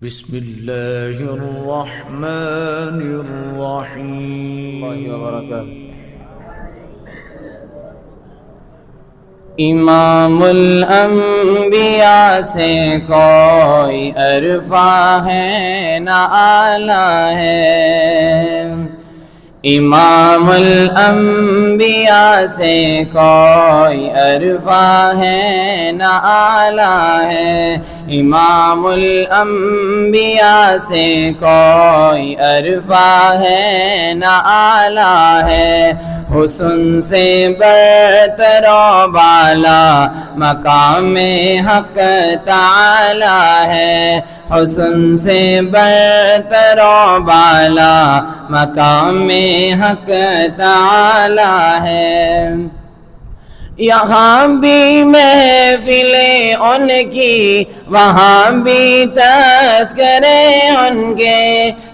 بسم الله الرحمن الرحیم. امام الانبیاء سے کوئی عرفہ ہے نہ اعلیٰ ہے، امام الانبیاء سے کوئی عرفہ ہے نہ اعلیٰ ہے، امام الانبیاء سے کوئی عرفہ ہے نہ اعلیٰ ہے، حسن سے برتر و بالا مقام حق تعالی ہے، حسن سے برتر و بالا مقام حق تعالی ہے، یہاں بھی محفلیں ان کی وہاں بھی تذکرے ان کے،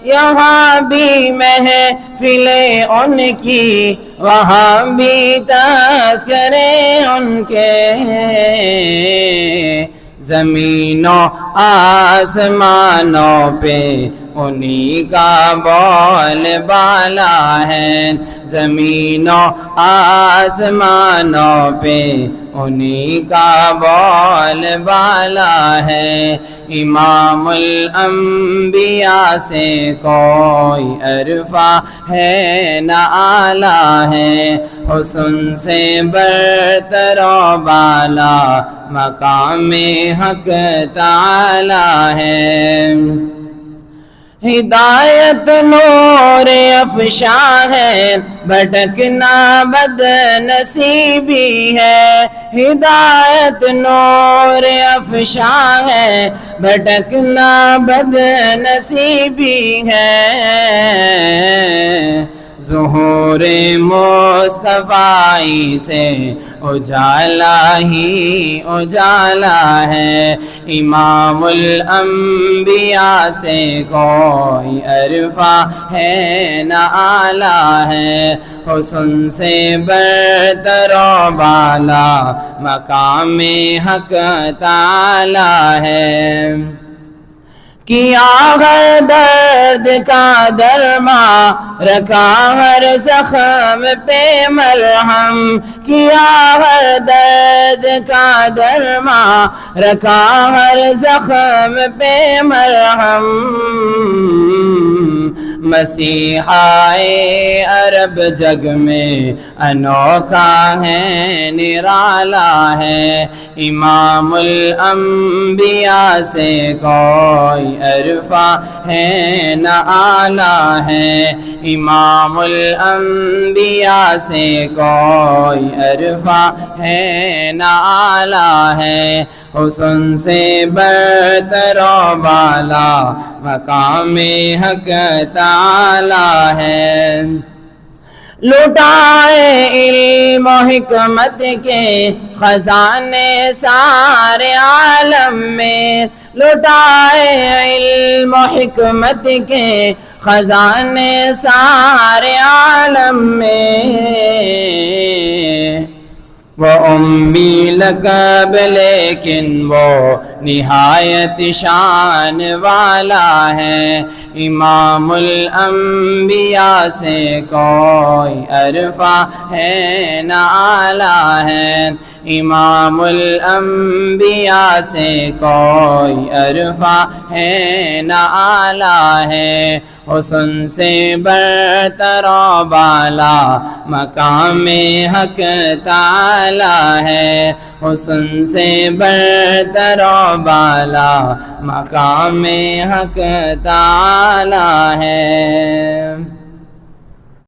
یہاں بھی محفلیں ان کی وہاں بھی تذکرے ان کے، زمین و آسمانوں پہ انہی کا بول بالا ہے، زمین و آسمانوں پہ انہی کا بول بالا ہے، امام الانبیاء سے کوئی عرفہ ہے نہ اعلیٰ ہے، حسن سے برتر و بالا مقام حق تعالی ہے، ہدایت نور افشاں ہے بھٹکنا بد نصیبی ہے، ہدایت نور افشاں ہے بھٹکنا بد نصیبی ہے، ظہور مصطفی سے اجالا ہی اجالا ہے، امام الانبیاء سے کوئی عرفہ ہے نہ اعلیٰ ہے، حسن سے برتر و بالا مقام حق تعالی ہے، کیا ہر درد کا درما رکھا ہر زخم پہ مرہم، کیا ہر درد کا درما رکھا ہر زخم پہ مرہم، مسیحائے عرب جگ میں انوکھا ہے نرالا ہے، امام الانبیاء سے کوئی عرفہ ہے نہ اعلیٰ ہے، امام الانبیاء سے کوئی عرفہ ہے نہ اعلیٰ ہے، حسن سے برتر و بالا مقام حق تعالی ہے، لٹائے علم و حکمت کے خزانے سارے عالم میں، لٹائے علم و حکمت کے خزانے سارے عالم میں، وہ امی لقب لیکن وہ نہایت شان والا ہے، امام الانبیاء سے کوئی عرفہ ہے نہ اعلیٰ ہے، امام الانبیاء سے کوئی عرفہ ہے نہ اعلیٰ ہے، حسن سے برتر و بالا مقام حق تعالی ہے، حسن سے برتر و بالا مقام حق تعالی ہے۔